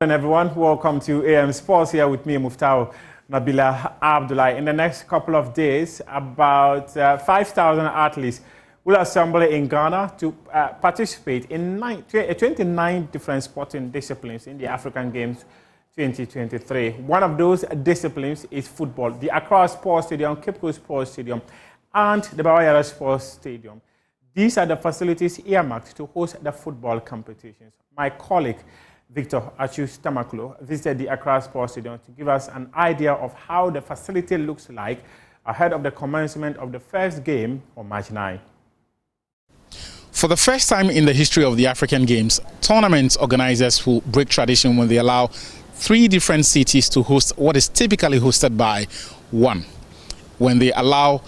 And everyone, welcome to AM Sports here with me, Muftau Nabila Abdullah. In the next couple of days, about 5,000 athletes will assemble in Ghana to participate in 29 different sporting disciplines in the African Games 2023. One of those disciplines is football. The Accra Sports Stadium, Cape Coast Sports Stadium, and the Accra Sports Stadium. These are the facilities earmarked to host the football competitions. My colleague, Victor Achu-Stamaklo, visited the Accra Sports Stadium to give us an idea of how the facility looks like ahead of the commencement of the first game on March 9. For the first time in the history of the African Games, tournament organizers will break tradition when they allow 3 different cities to host what is typically hosted by one. When they allow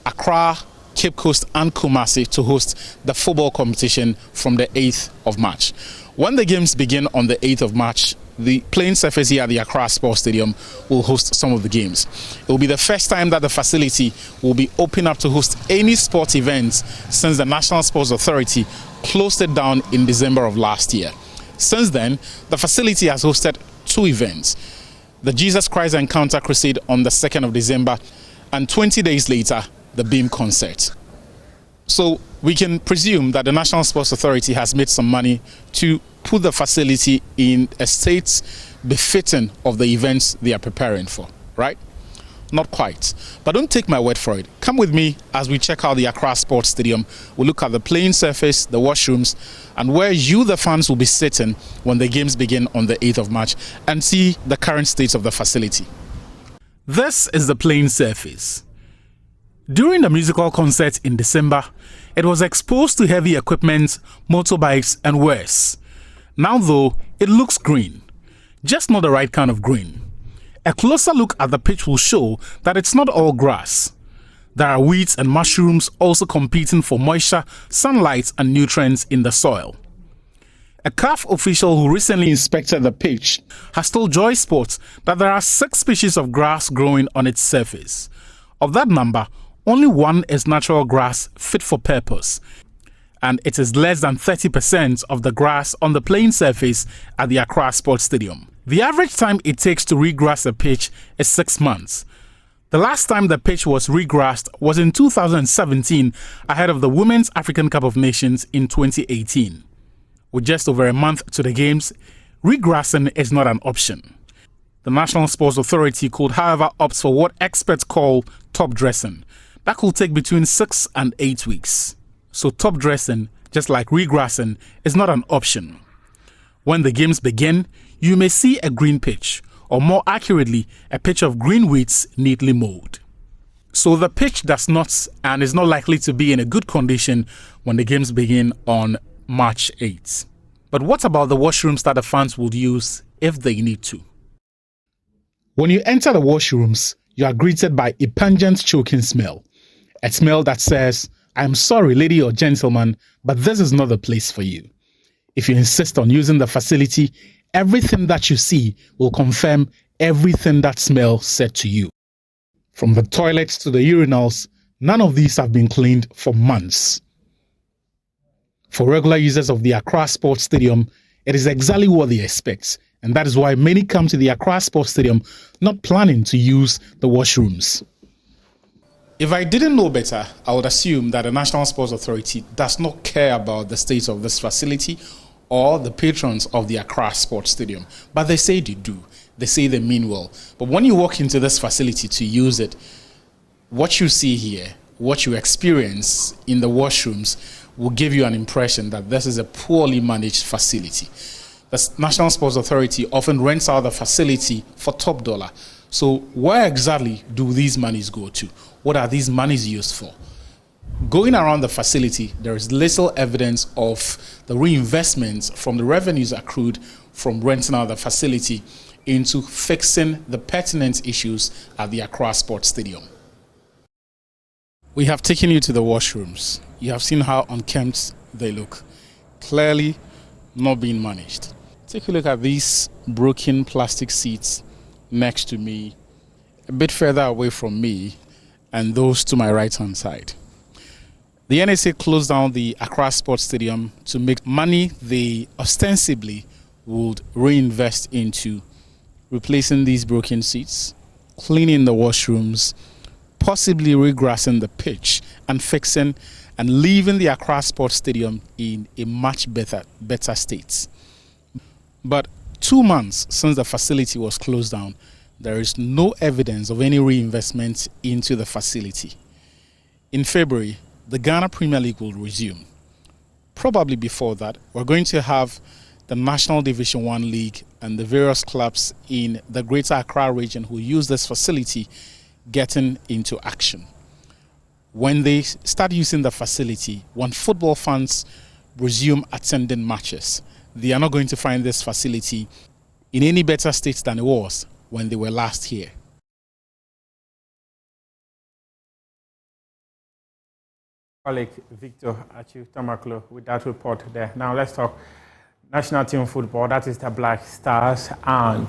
Accra, Cape Coast and Kumasi to host the football competition from the 8th of March. When the games begin on the 8th of March, the playing surface here at the Accra Sports Stadium will host some of the games. It will be the first time that the facility will be open up to host any sport events since the National Sports Authority closed it down in December of last year. Since then, the facility has hosted 2 events. The Jesus Christ Encounter Crusade on the 2nd of December and 20 days later, the Beam Concert. So we can presume that the National Sports Authority has made some money to put the facility in a state befitting of the events they are preparing for, right? Not quite. But don't take my word for it. Come with me as we check out the Accra Sports Stadium. We'll look at the playing surface, the washrooms, and where you, the fans, will be sitting when the games begin on the 8th of March and see the current state of the facility. This is the playing surface. During the musical concert in December, it was exposed to heavy equipment, motorbikes and worse. Now though, it looks green. Just not the right kind of green. A closer look at the pitch will show that it's not all grass. There are weeds and mushrooms also competing for moisture, sunlight and nutrients in the soil. A CAF official who recently inspected the pitch has told Joy Sports that there are 6 species of grass growing on its surface. Of that number, only 1 is natural grass fit for purpose, and it is less than 30% of the grass on the playing surface at the Accra Sports Stadium. The average time it takes to regrass a pitch is 6 months. The last time the pitch was regrassed was in 2017 ahead of the Women's African Cup of Nations in 2018. With just over a month to the games, regrassing is not an option. The National Sports Authority could, however, opt for what experts call top dressing. That could take between 6 and 8 weeks. So top dressing, just like regrassing, is not an option. When the games begin, you may see a green pitch, or more accurately, a pitch of green weeds neatly mowed. So the pitch does not and is not likely to be in a good condition when the games begin on March 8th. But what about the washrooms that the fans will use if they need to? When you enter the washrooms, you are greeted by a pungent choking smell. A smell that says, "I'm sorry, lady or gentleman, but this is not the place for you." If you insist on using the facility, everything that you see will confirm everything that smell said to you. From the toilets to the urinals, none of these have been cleaned for months. For regular users of the Accra Sports Stadium, it is exactly what they expect, and that is why many come to the Accra Sports Stadium not planning to use the washrooms. If I didn't know better, I would assume that the National Sports Authority does not care about the state of this facility or the patrons of the Accra Sports Stadium. But they say they do. They say they mean well. But when you walk into this facility to use it, what you see here, what you experience in the washrooms will give you an impression that this is a poorly managed facility. The National Sports Authority often rents out the facility for top dollar. So where exactly do these monies go to? What are these monies used for? Going around the facility, there is little evidence of the reinvestment from the revenues accrued from renting out the facility into fixing the pertinent issues at the Accra Sports Stadium. We have taken you to the washrooms. You have seen how unkempt they look. Clearly not being managed. Take a look at these broken plastic seats next to me, a bit further away from me, and those to my right hand side. The NSA closed down the Accra Sports Stadium to make money they ostensibly would reinvest into replacing these broken seats, cleaning the washrooms, possibly regrassing the pitch and fixing and leaving the Accra Sports Stadium in a much better state. But 2 months since the facility was closed down, there is no evidence of any reinvestment into the facility. In February, the Ghana Premier League will resume. Probably before that, we're going to have the National Division 1 League and the various clubs in the Greater Accra region who use this facility getting into action. When they start using the facility, when football fans resume attending matches, they are not going to find this facility in any better state than it was when they were last here. Colleague Victor Achu Tamaklo with that report there. Now let's talk national team football. That is the Black Stars, and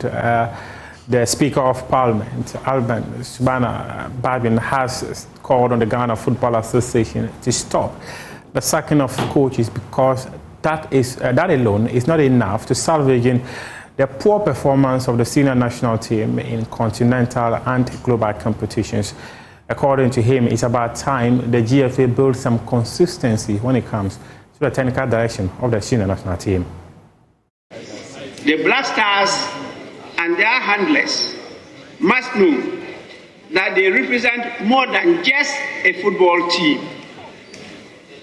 the Speaker of Parliament, Alban Subana Babin, has called on the Ghana Football Association to stop the sacking of coaches because that alone is not enough to salvaging the poor performance of the senior national team in continental and global competitions. According to him, it's about time the GFA builds some consistency when it comes to the technical direction of the senior national team. The Black Stars and their handlers must know that they represent more than just a football team.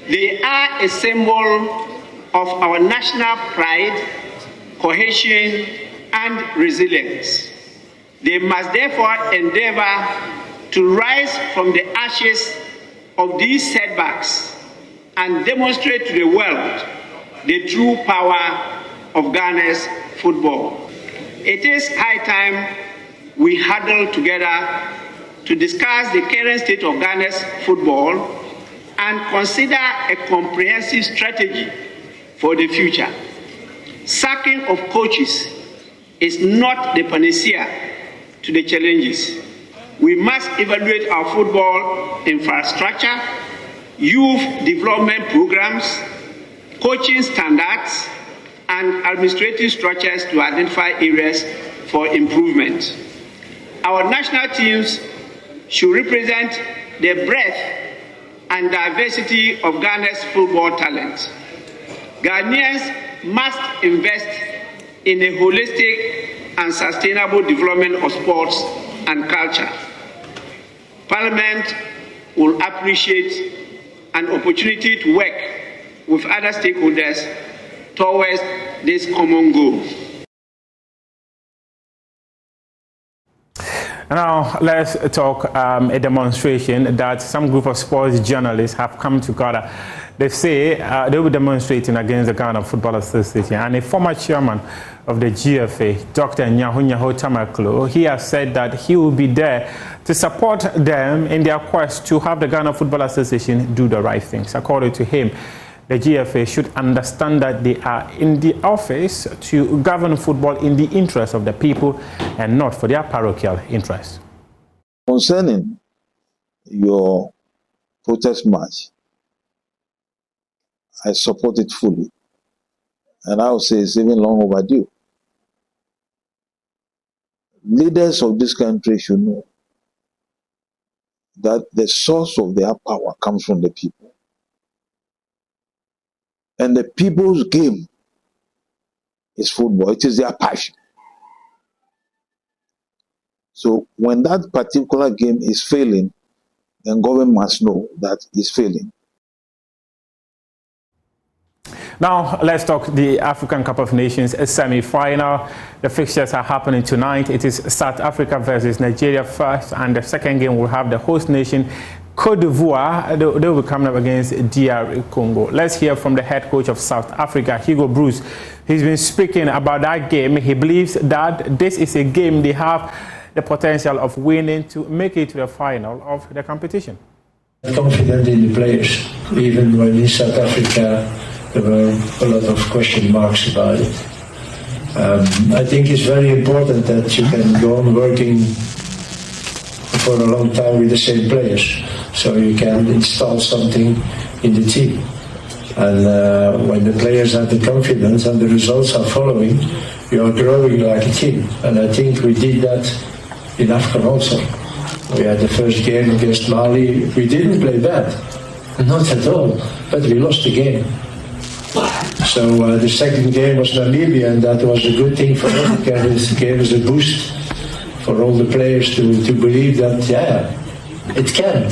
They are a symbol of our national pride, cohesion, and resilience. They must therefore endeavor to rise from the ashes of these setbacks and demonstrate to the world the true power of Ghana's football. It is high time we huddle together to discuss the current state of Ghana's football and consider a comprehensive strategy for the future. Sacking of coaches is not the panacea to the challenges. We must evaluate our football infrastructure, youth development programs, coaching standards, and administrative structures to identify areas for improvement. Our national teams should represent the breadth and diversity of Ghana's football talent. Ghanaians must invest in a holistic and sustainable development of sports and culture. Parliament will appreciate an opportunity to work with other stakeholders towards this common goal. Now, let's talk a demonstration that some group of sports journalists have come together. They say they will be demonstrating against the Ghana Football Association, and a former chairman of the GFA, Dr. Nyaho Tamaklo, he has said that he will be there to support them in their quest to have the Ghana Football Association do the right things. According to him, the GFA should understand that they are in the office to govern football in the interest of the people and not for their parochial interests. Concerning your protest march, I support it fully. And I would say it's even long overdue. Leaders of this country should know that the source of their power comes from the people. And the people's game is football. It is their passion. So when that particular game is failing, then government must know that it's failing. Now, let's talk the African Cup of Nations semi-final. The fixtures are happening tonight. It is South Africa versus Nigeria first, and the second game will have the host nation, Cote d'Ivoire. They will be coming up against DR Congo. Let's hear from the head coach of South Africa, Hugo Bruce. He's been speaking about that game. He believes that this is a game they have the potential of winning to make it to the final of the competition. I'm confident in the players, even when in South Africa there were a lot of question marks about it. I think it's very important that you can go on working for a long time with the same players, so you can install something in the team. And when the players have the confidence and the results are following, you are growing like a team. And I think we did that in Africa also. We had the first game against Mali. We didn't play bad, not at all, but we lost the game. So the second game was Namibia, and that was a good thing for us. It gave us a boost for all the players to believe that, yeah, it can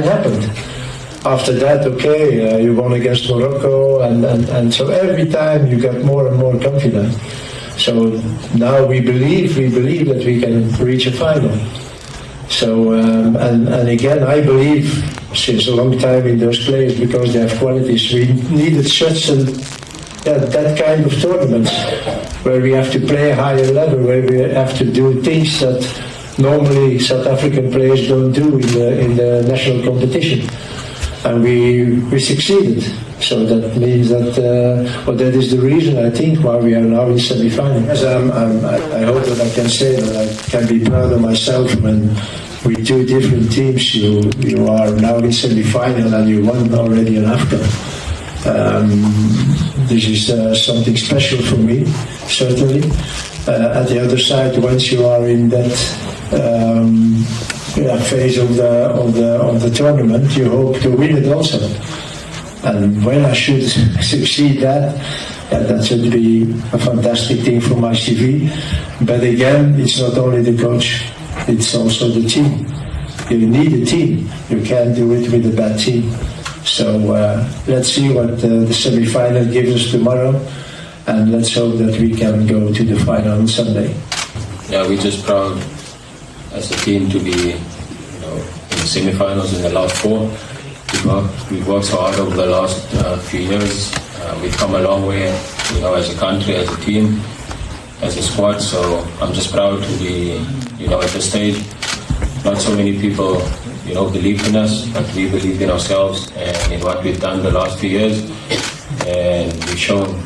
happen. After that, okay, you won against Morocco, and so every time you got more and more confident. So now we believe that we can reach a final. So, and again, I believe since a long time in those players because they have qualities. We needed such that kind of tournament where we have to play a higher level, where we have to do things that normally South African players don't do in the national competition. And we succeeded. So that means that, that is the reason, I think, why we are now in semi-final. Yes, I hope that I can say that I can be proud of myself when with two different teams you are now in semi-final and you won already in Africa. This is something special for me, certainly. At the other side, once you are in that phase of the tournament, you hope to win it also. And when I should succeed that should be a fantastic thing for my CV. But again, it's not only the coach, it's also the team. You need a team. You can't do it with a bad team. So let's see what the semi-final gives us tomorrow, and let's hope that we can go to the final on Sunday. Yeah, we're just proud as a team to be, in the semi-finals in the last four. We've worked so hard over the last few years. We've come a long way, as a country, as a team, as a squad. So I'm just proud to be, at this stage. Not so many people, believe in us, but we believe in ourselves and in what we've done the last few years. And we've shown,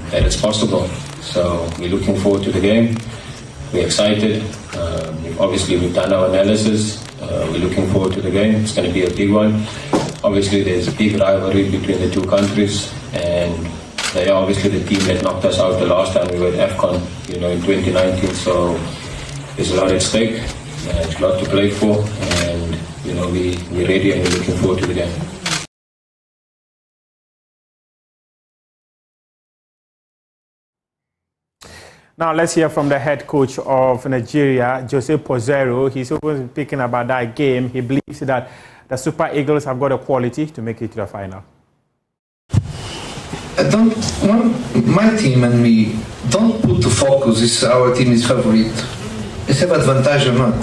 that it's possible. So we're looking forward to the game. We're excited. Obviously, we've done our analysis. We're looking forward to the game. It's going to be a big one. Obviously, there's a big rivalry between the two countries, and they are obviously the team that knocked us out the last time we were at AFCON, in 2019. So there's a lot at stake. There's a lot to play for, and we're ready and we're looking forward to the game. Now let's hear from the head coach of Nigeria, Jose Pozero. He's always speaking about that game. He believes that the Super Eagles have got the quality to make it to the final. My team and me don't put the focus is our team is favorite. It's have advantage or not.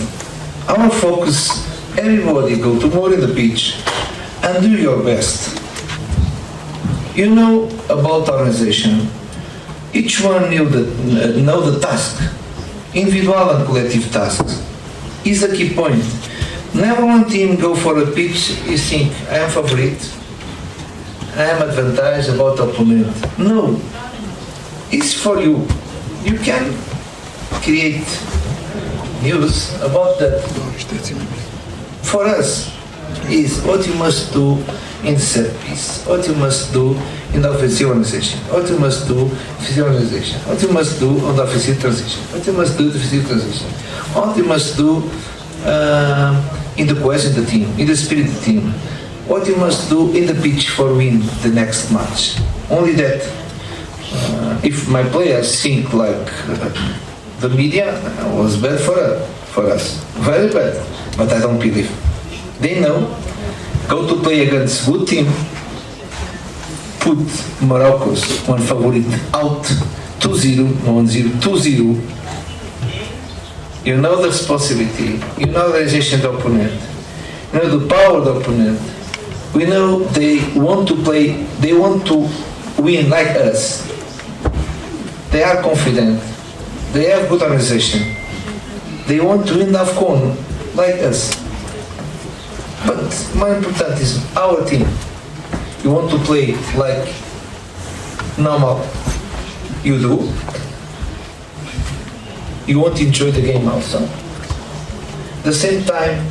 Our focus, everybody go tomorrow in the pitch and do your best. You know about organization. Each one know the task, individual and collective tasks, is a key point. Never one team go for a pitch, you think, I am favorite, I am advantage about opponent. No, it's for you. You can create news about that. For us, is what you must do in the set piece, what you must do in the offensive organization, what you must do in offensive organization, what you must do on the offensive transition, what you must do in the defensive transition, what you must do in the cohesion of the team, in the spirit of the team, what you must do in the pitch for win the next match. Only that. If my players think like the media was bad for us, very bad, but I don't believe. They know, go to play against good team, put Morocco's one favorite out, 2-0, 1-0, 2-0. You know the responsibility, you know the organization of the opponent, you know the power of the opponent. We know they want to play, they want to win like us. They are confident, they have good organization, they want to win AFCON like us. But more important is our team. You want to play like normal, you do. You want to enjoy the game also. At the same time,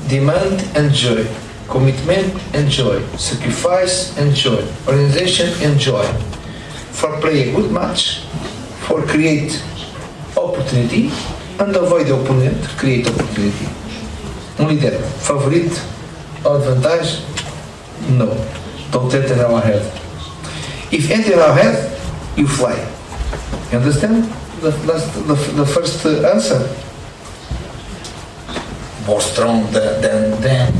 demand and joy, Commitment and joy. Sacrifice and joy. Organization and joy. For play a good match, for create opportunity, and avoid the opponent, create opportunity. Only that. Favorite or advantage? No. Don't enter our head. If enter our head, you fly. You understand? That's the first answer. More strong than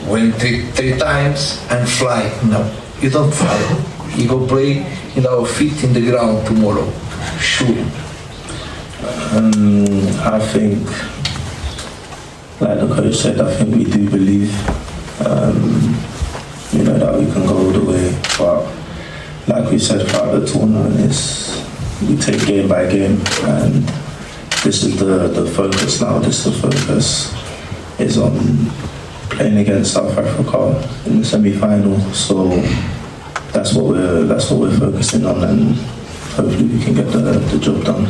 win three times and fly. No, you don't fly. You go play in our feet in the ground tomorrow. Sure. I think, like the coach said, I think we do believe, that we can go all the way. But like we said throughout the tournament, we take game by game, and this is the focus now. This is the focus is on playing against South Africa in the semi-final. So that's what we're focusing on, and hopefully we can get the job done.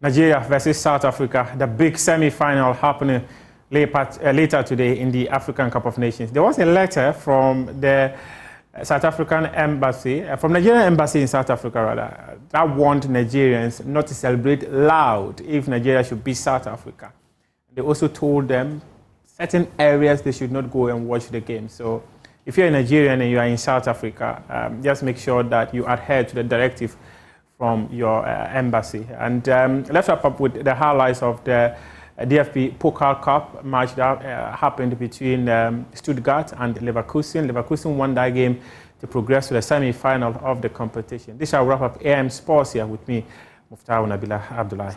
Nigeria versus South Africa, the big semi-final happening later today in the African Cup of Nations. There was a letter from the South African embassy, from Nigerian embassy in South Africa rather, that warned Nigerians not to celebrate loud if Nigeria should beat South Africa. They also told them certain areas they should not go and watch the game. So if you're a Nigerian and you are in South Africa, just make sure that you adhere to the directive from your embassy. And let's wrap up with the highlights of the DFB Pokal Cup match that happened between Stuttgart and Leverkusen. Leverkusen won that game to progress to the semi-final of the competition. This shall wrap up AM Sports here with me, Muftau Nabila Abdullahi.